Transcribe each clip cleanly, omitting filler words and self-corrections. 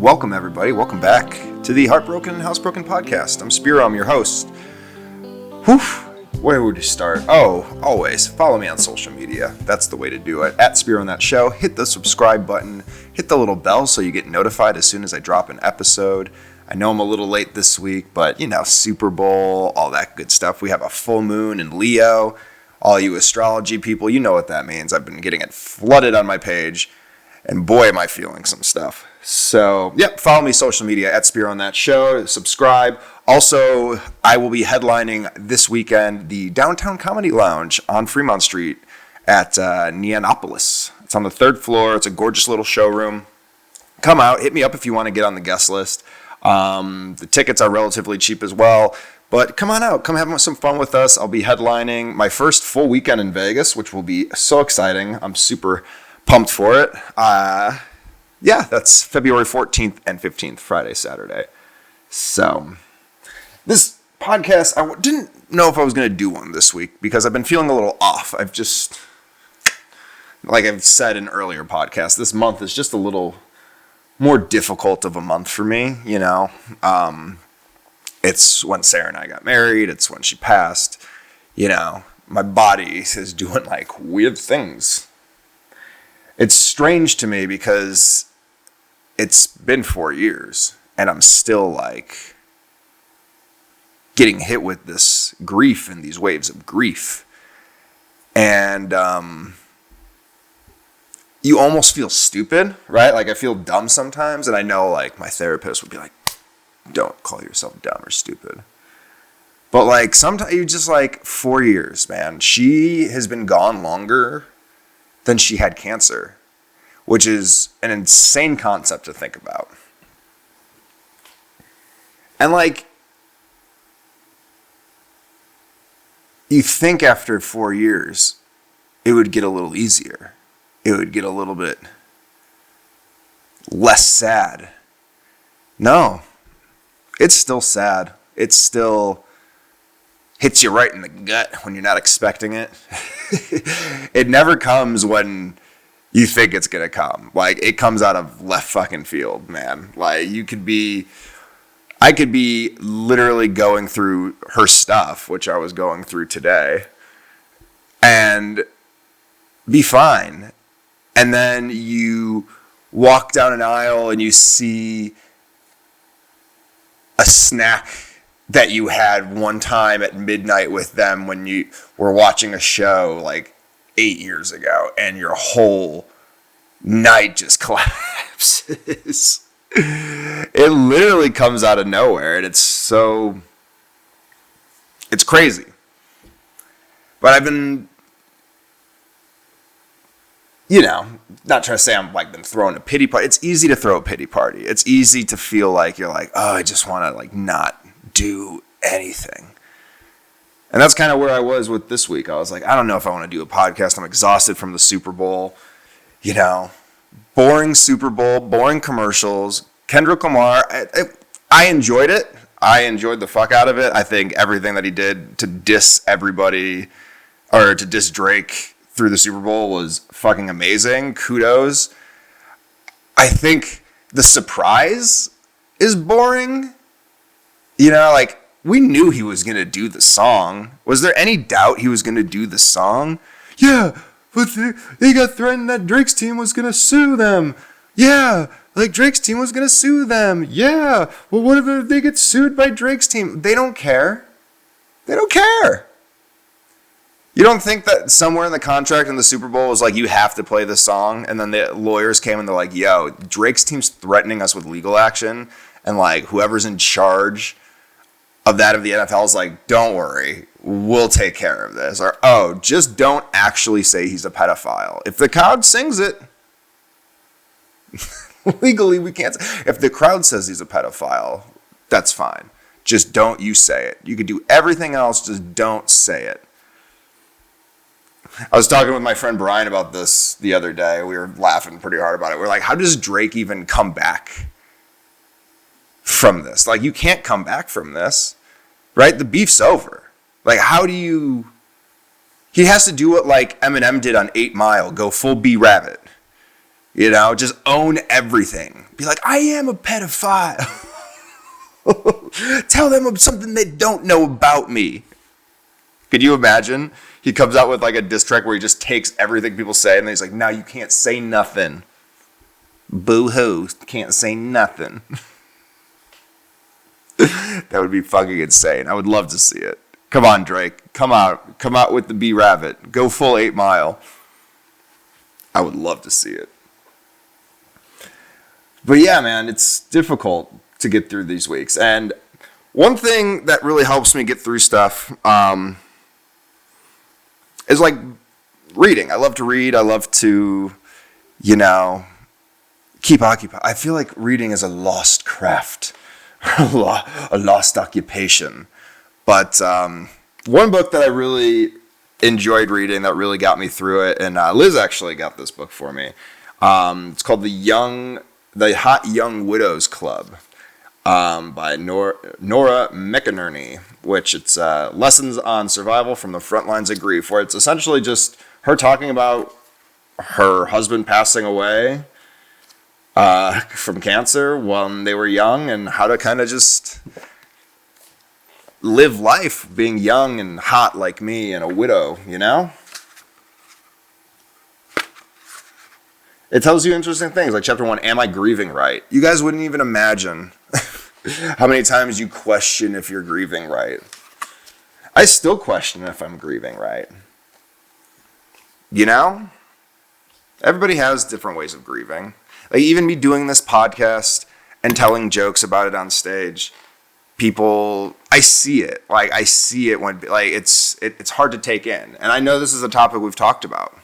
Welcome, everybody. Welcome back to the Heartbroken, Housebroken podcast. I'm Spiro. I'm your host. Whew. Where would you start? Oh, always follow me on social media. That's the way to do it. At Spiro on that show. Hit the subscribe button. Hit the little bell so you get notified as soon as I drop an episode. I know I'm a little late this week, but Super Bowl, all that good stuff. We have a full moon in Leo. All you astrology people, you know what that means. I've been getting it flooded on my page, and boy, am I feeling some stuff. So, follow me social media at Spiro on that show. Subscribe. Also, I will be headlining this weekend the Downtown Comedy Lounge on Fremont Street at Neonopolis. It's on the 3rd floor. It's a gorgeous little showroom. Come out. Hit me up if you want to get on the guest list. The tickets are relatively cheap as well. But come on out. Come have some fun with us. I'll be headlining my first full weekend in Vegas, which will be so exciting. I'm super pumped for it. That's February 14th and 15th, Friday, Saturday. So, this podcast, I didn't know if I was going to do one this week because I've been feeling a little off. I've just, like I've said in earlier podcasts, this month is just a little more difficult of a month for me, It's when Sarah and I got married. It's when she passed. My body is doing like weird things. It's strange to me because it's been 4 years and I'm still like getting hit with this grief and these waves of grief. And you almost feel stupid, right? Like I feel dumb sometimes. And I know like my therapist would be like, don't call yourself dumb or stupid. But like sometimes you just like 4 years, man. She has been gone longer than she had cancer, which is an insane concept to think about. And like, you think after 4 years, it would get a little easier. It would get a little bit less sad. No, it's still sad. It still hits you right in the gut when you're not expecting it. It never comes when you think it's going to come. Like, it comes out of left fucking field, man. Like, I could be literally going through her stuff, which I was going through today, and be fine. And then you walk down an aisle and you see a snack that you had one time at midnight with them when you were watching a show like 8 years ago, and your whole night just collapses. It literally comes out of nowhere, and it's crazy. But I've been, not trying to say I'm like been throwing a pity party. It's easy to throw a pity party. It's easy to feel like you're like, oh, I just want to like not do anything. And that's kind of where I was with this week. I was like, I don't know if I want to do a podcast. I'm exhausted from the Super Bowl. Boring Super Bowl, boring commercials. Kendrick Lamar, I enjoyed it. I enjoyed the fuck out of it. I think everything that he did to diss everybody, or to diss Drake through the Super Bowl, was fucking amazing. Kudos. I think the surprise is boring. We knew he was going to do the song. Was there any doubt he was going to do the song? Yeah, but they got threatened that Drake's team was going to sue them. Yeah, like Drake's team was going to sue them. Yeah, well, what if they get sued by Drake's team? They don't care. They don't care. You don't think that somewhere in the contract in the Super Bowl was like, you have to play the song, and then the lawyers came and they're like, yo, Drake's team's threatening us with legal action, and like whoever's in charge of that of the NFL is like, don't worry, we'll take care of this. Or, oh, just don't actually say he's a pedophile. If the crowd sings it, legally we can't. If the crowd says he's a pedophile, that's fine. Just don't you say it. You could do everything else, just don't say it. I was talking with my friend Brian about this the other day. We were laughing pretty hard about it. We're like, how does Drake even come back from this? Like, you can't come back from this, right? The beef's over. Like, how do you... He has to do what, like, Eminem did on 8 Mile, go full B-Rabbit. You know, just own everything. Be like, I am a pedophile. Tell them something they don't know about me. Could you imagine? He comes out with like a diss track where he just takes everything people say and then he's like, now you can't say nothing. Boo-hoo, can't say nothing. That would be fucking insane. I would love to see it. Come on, Drake. Come out with the B-Rabbit. Go full 8 Mile. I would love to see it. But yeah, man, it's difficult to get through these weeks. And one thing that really helps me get through stuff is like reading. I love to read. I love to, keep occupied. I feel like reading is a lost craft, a lost occupation. But one book that I really enjoyed reading that really got me through it, and Liz actually got this book for me. It's called The Hot Young Widows Club by Nora McInerney, which it's lessons on survival from the front lines of grief, where it's essentially just her talking about her husband passing away from cancer when they were young and how to kind of just live life being young and hot like me and a widow, It tells you interesting things, like chapter 1, am I grieving right? You guys wouldn't even imagine how many times you question if you're grieving right. I still question if I'm grieving right. Everybody has different ways of grieving. Like even me doing this podcast and telling jokes about it on stage, people, I see it. Like I see it when it's hard to take in. And I know this is a topic we've talked about.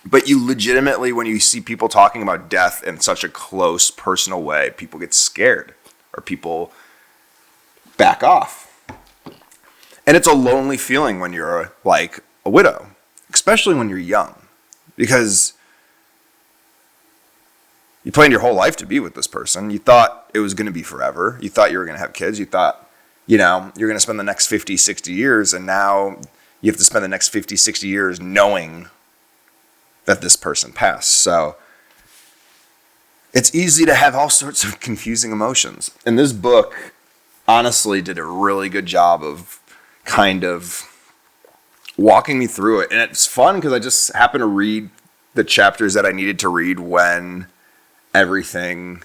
But you legitimately, when you see people talking about death in such a close, personal way, people get scared or people back off. And it's a lonely feeling when you're like a widow, especially when you're young, because you planned your whole life to be with this person. You thought it was going to be forever. You thought you were going to have kids. You thought, you're going to spend the next 50, 60 years. And now you have to spend the next 50, 60 years knowing that this person passed. So it's easy to have all sorts of confusing emotions. And this book honestly did a really good job of kind of walking me through it. And it's fun because I just happened to read the chapters that I needed to read when everything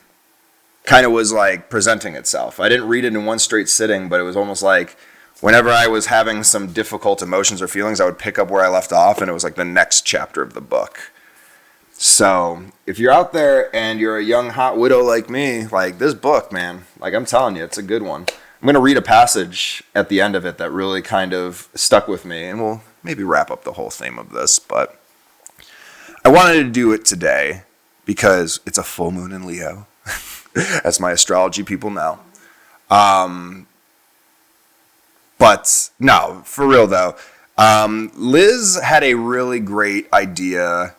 kind of was like presenting itself. I didn't read it in one straight sitting, but it was almost like whenever I was having some difficult emotions or feelings, I would pick up where I left off, and it was like the next chapter of the book. So if you're out there and you're a young hot widow like me, like this book, man, like I'm telling you, it's a good one. I'm going to read a passage at the end of it that really kind of stuck with me, and we'll maybe wrap up the whole theme of this. But I wanted to do it today because it's a full moon in Leo, as my astrology people know. But no, for real though, Liz had a really great idea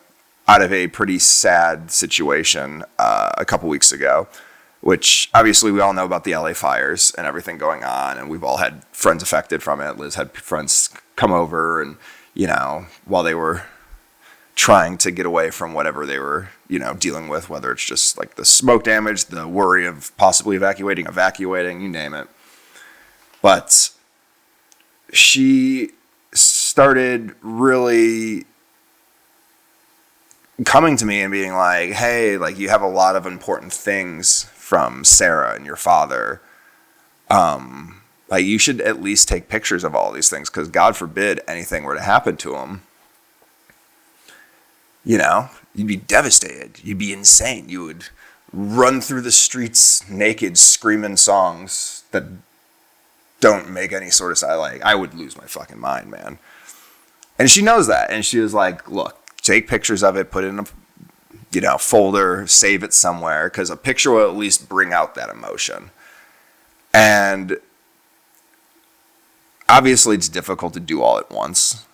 out of a pretty sad situation a couple weeks ago, which obviously we all know about the LA fires and everything going on, and we've all had friends affected from it. Liz had friends come over and, while they were trying to get away from whatever they were, dealing with, whether it's just like the smoke damage, the worry of possibly evacuating, you name it. But she started really coming to me and being like, hey, like you have a lot of important things from Sarah and your father. Like you should at least take pictures of all these things, because God forbid anything were to happen to them. You'd be devastated. You'd be insane. You would run through the streets naked, screaming songs that don't make any sort of sense. Like, I would lose my fucking mind, man. And she knows that. And she was like, look, take pictures of it, put it in a, folder, save it somewhere, because a picture will at least bring out that emotion. And obviously it's difficult to do all at once.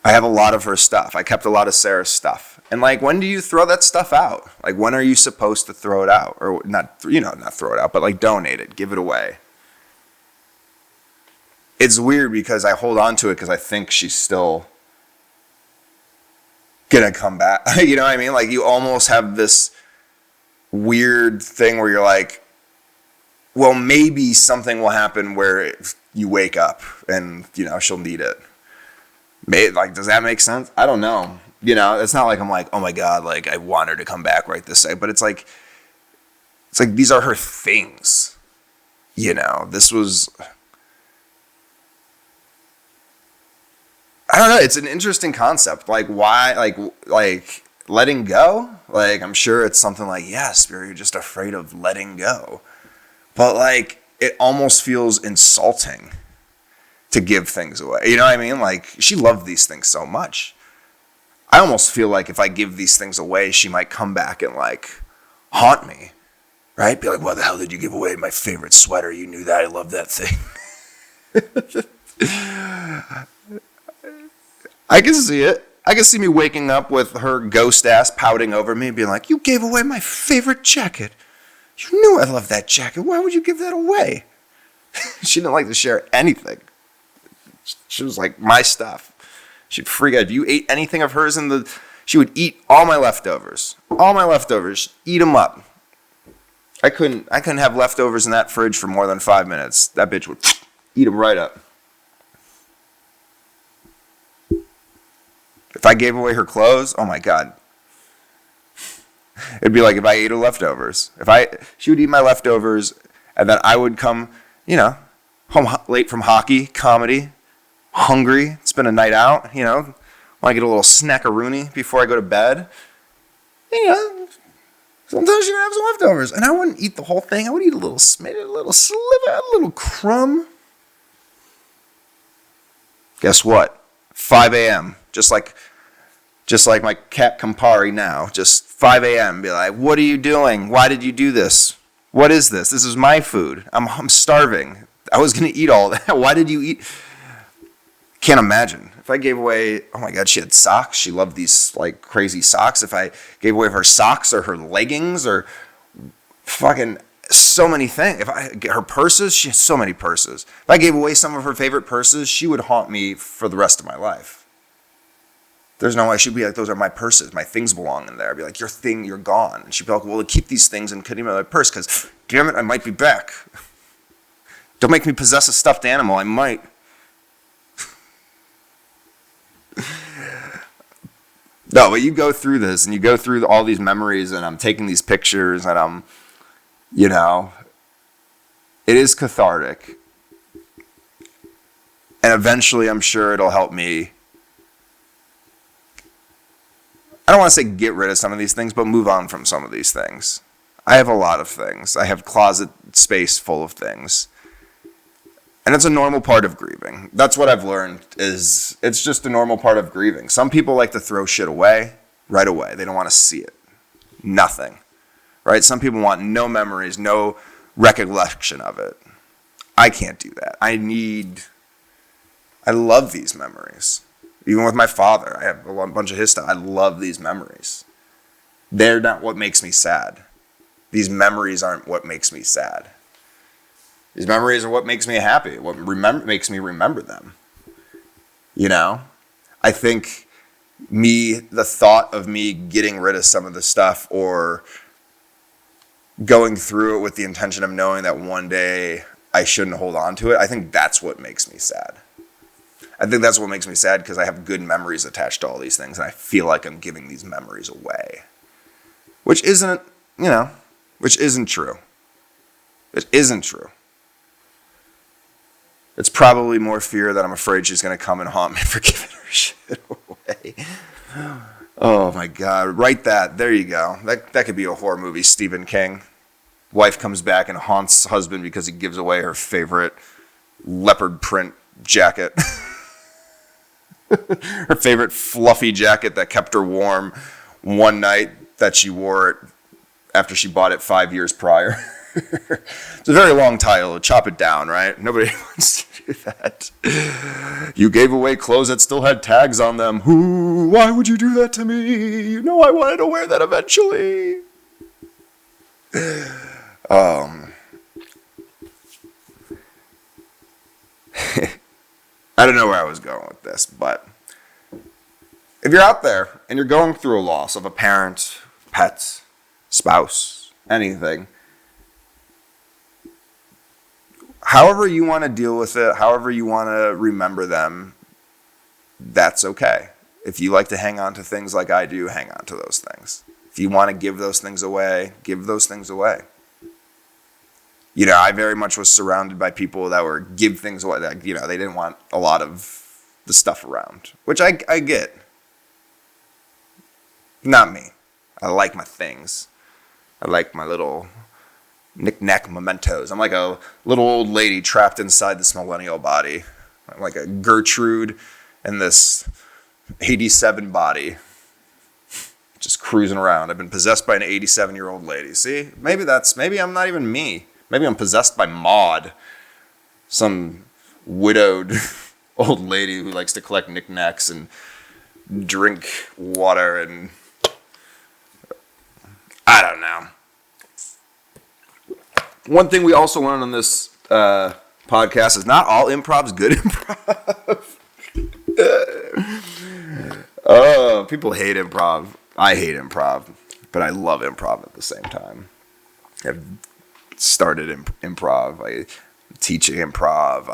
I have a lot of her stuff. I kept a lot of Sarah's stuff. And like, when do you throw that stuff out? Like, when are you supposed to throw it out? Or not throw it out, but like donate it, give it away. it's weird because I hold on to it because I think she's still gonna come back. You know what I mean? Like, you almost have this weird thing where you're like, well, maybe something will happen where you wake up and, you know, she'll need it. Like, does that make sense? I don't know. You know, it's not like I'm like, oh my God, like, I want her to come back right this second. But it's like these are her things. You know, this was, I don't know. It's an interesting concept. Like, why, like letting go? Like, I'm sure it's something like, yeah, Spirit, you're just afraid of letting go. But, like, it almost feels insulting to give things away. You know what I mean? Like, she loved these things so much. I almost feel like if I give these things away, she might come back and, like, haunt me. Right? Be like, why the hell did you give away my favorite sweater? You knew that. I love that thing. I can see it. I can see me waking up with her ghost ass pouting over me and being like, you gave away my favorite jacket. You knew I loved that jacket. Why would you give that away? She didn't like to share anything. She was like, my stuff. She'd freak out. If you ate anything of hers she would eat all my leftovers. All my leftovers. Eat them up. I couldn't have leftovers in that fridge for more than 5 minutes. That bitch would eat them right up. If I gave away her clothes, oh my God. It'd be like if I ate her leftovers. She would eat my leftovers, and then I would come, you know, home late from hockey, comedy, hungry. It's been a night out, you know. Want to get a little snackaroonie before I go to bed. You know, sometimes she would have some leftovers, and I wouldn't eat the whole thing. I would eat a little smidge, a little sliver, a little crumb. Guess what? 5 a.m. Just like my cat Campari now. Just 5 a.m. Be like, what are you doing? Why did you do this? What is this? This is my food. I'm starving. I was going to eat all that. Why did you eat? Can't imagine. If I gave away, oh my God, she had socks. She loved these like crazy socks. If I gave away her socks or her leggings or fucking so many things. If I get her purses, she has so many purses. If I gave away some of her favorite purses, she would haunt me for the rest of my life. There's no way. She'd be like, those are my purses. My things belong in there. I'd be like, your thing, you're gone. And she'd be like, well, keep these things and put them in my purse because, damn it, I might be back. Don't make me possess a stuffed animal. I might. No, but you go through this and you go through all these memories and I'm taking these pictures and I'm, you know, it is cathartic. And eventually I'm sure it'll help me. I don't want to say get rid of some of these things, but move on from some of these things. I have a lot of things. I have closet space full of things. And it's a normal part of grieving. That's what I've learned is it's just a normal part of grieving. Some people like to throw shit away right away. They don't want to see it. Nothing. Right? Some people want no memories, no recollection of it. I can't do that. I love these memories. Even with my father, I have a bunch of his stuff. I love these memories. They're not what makes me sad. These memories aren't what makes me sad. These memories are what makes me happy, what makes me remember them. You know? I think the thought of me getting rid of some of the stuff or going through it with the intention of knowing that one day I shouldn't hold on to it, I think that's what makes me sad. I think that's what makes me sad because I have good memories attached to all these things and I feel like I'm giving these memories away. Which isn't true. It isn't true. It's probably more fear that I'm afraid she's going to come and haunt me for giving her shit away. Oh my God. Write that. There you go. That could be a horror movie. Stephen King. Wife comes back and haunts husband because he gives away her favorite leopard print jacket. Her favorite fluffy jacket that kept her warm one night that she wore it after she bought it 5 years prior. It's a very long title. Chop it down, right? Nobody wants to do that. You gave away clothes that still had tags on them. Why would you do that to me? You know I wanted to wear that eventually. I don't know where I was going with this, but if you're out there and you're going through a loss of a parent, pet, spouse, anything, however you want to deal with it, however you want to remember them, that's okay. If you like to hang on to things like I do, hang on to those things. If you want to give those things away, give those things away. You know, I very much was surrounded by people that were give things away. That, you know, they didn't want a lot of the stuff around, which I get. Not me. I like my things. I like my little knick-knack mementos. I'm like a little old lady trapped inside this millennial body. I'm like a Gertrude in this 87 body. Just cruising around. I've been possessed by an 87-year-old lady. See? Maybe I'm not even me. Maybe I'm possessed by Maud. Some widowed old lady who likes to collect knickknacks and drink water and I don't know. One thing we also learned on this podcast is not all improv's good improv. Oh, people hate improv. I hate improv, but I love improv at the same time. I've started improv. I teach improv.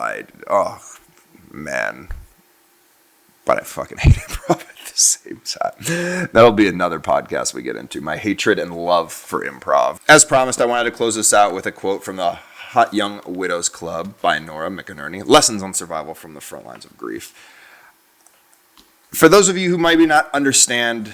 But I fucking hate improv at the same time. That'll be another podcast we get into. My hatred and love for improv. As promised, I wanted to close this out with a quote from the Hot Young Widows Club by Nora McInerney. Lessons on survival from the front lines of grief. For those of you who maybe not understand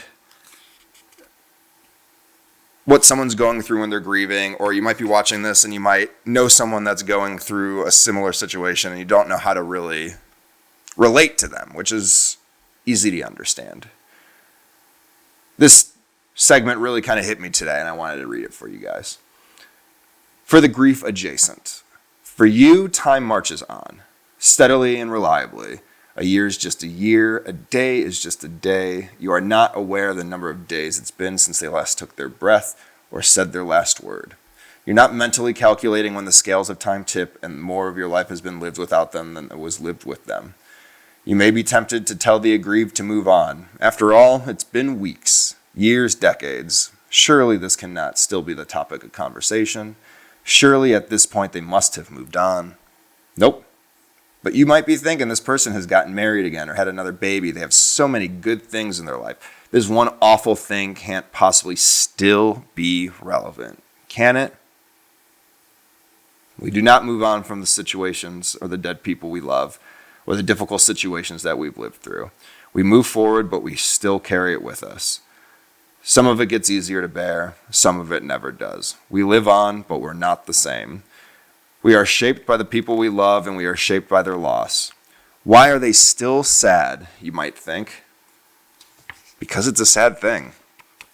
what someone's going through when they're grieving, or you might be watching this and you might know someone that's going through a similar situation and you don't know how to really relate to them, which is easy to understand. This segment really kind of hit me today and I wanted to read it for you guys. For the grief adjacent. For you, time marches on, steadily and reliably. A year is just a year. A day is just a day. You are not aware of the number of days it's been since they last took their breath or said their last word. You're not mentally calculating when the scales of time tip and more of your life has been lived without them than it was lived with them. You may be tempted to tell the aggrieved to move on. After all, it's been weeks, years, decades. Surely this cannot still be the topic of conversation. Surely at this point they must have moved on. Nope. But you might be thinking this person has gotten married again or had another baby. They have so many good things in their life. This one awful thing can't possibly still be relevant. Can it? We do not move on from the situations or the dead people we love or the difficult situations that we've lived through. We move forward, but we still carry it with us. Some of it gets easier to bear. Some of it never does. We live on, but we're not the same. We are shaped by the people we love, and we are shaped by their loss. Why are they still sad, you might think? Because it's a sad thing,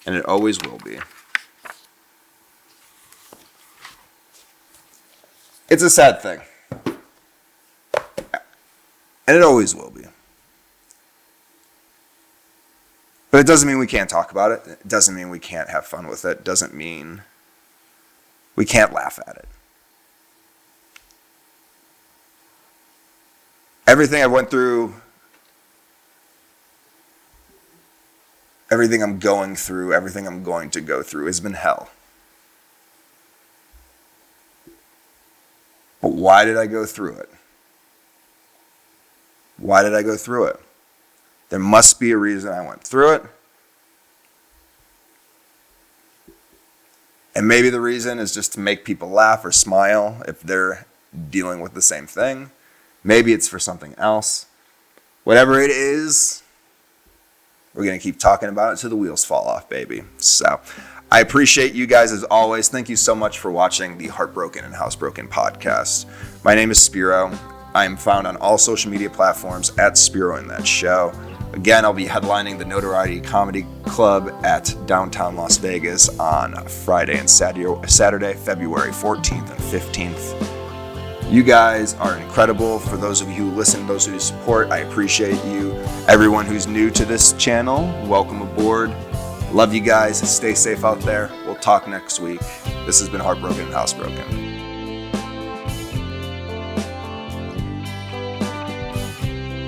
and it always will be. It's a sad thing, and it always will be. But it doesn't mean we can't talk about it. It doesn't mean we can't have fun with it. It doesn't mean we can't laugh at it. Everything I went through, everything I'm going through, everything I'm going to go through has been hell. But why did I go through it? Why did I go through it? There must be a reason I went through it. And maybe the reason is just to make people laugh or smile if they're dealing with the same thing. Maybe it's for something else. Whatever it is, we're going to keep talking about it till the wheels fall off, baby. So I appreciate you guys as always. Thank you so much for watching the Heartbroken and Housebroken podcast. My name is Spiro. I am found on all social media platforms at Spiro in That Show. Again, I'll be headlining the Notoriety Comedy Club at downtown Las Vegas on Friday and Saturday, February 14th and 15th. You guys are incredible. For those of you who listen, those who support, I appreciate you. Everyone who's new to this channel, welcome aboard. Love you guys. Stay safe out there. We'll talk next week. This has been Heartbroken and Housebroken.